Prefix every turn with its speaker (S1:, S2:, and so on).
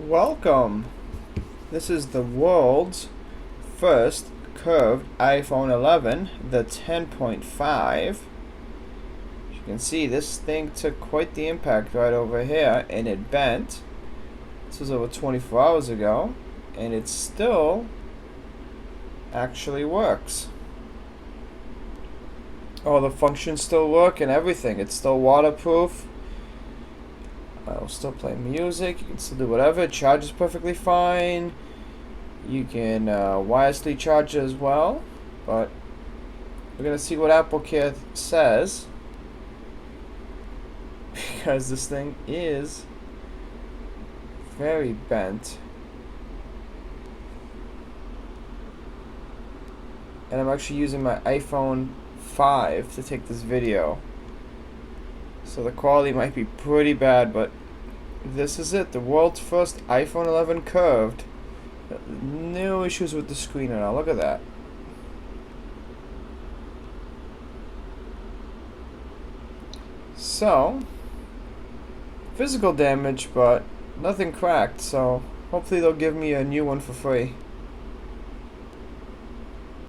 S1: Welcome. This is the world's first curved iPhone 11, the 10.5. As you can see, this thing took quite the impact right over here, and it bent. This was over 24 hours ago, and it still actually works. All the functions still work and everything. It's still waterproof. I'll still play music. You can still do whatever. It charges perfectly fine. You can wirelessly charge it as well. But we're gonna see what AppleCare says, because this thing is very bent. And I'm actually using my iPhone 5 to take this video. So the quality might be pretty bad, but this is it. The world's first iPhone 11 curved. No issues with the screen at all. Look at that. So, physical damage, but nothing cracked. So hopefully they'll give me a new one for free.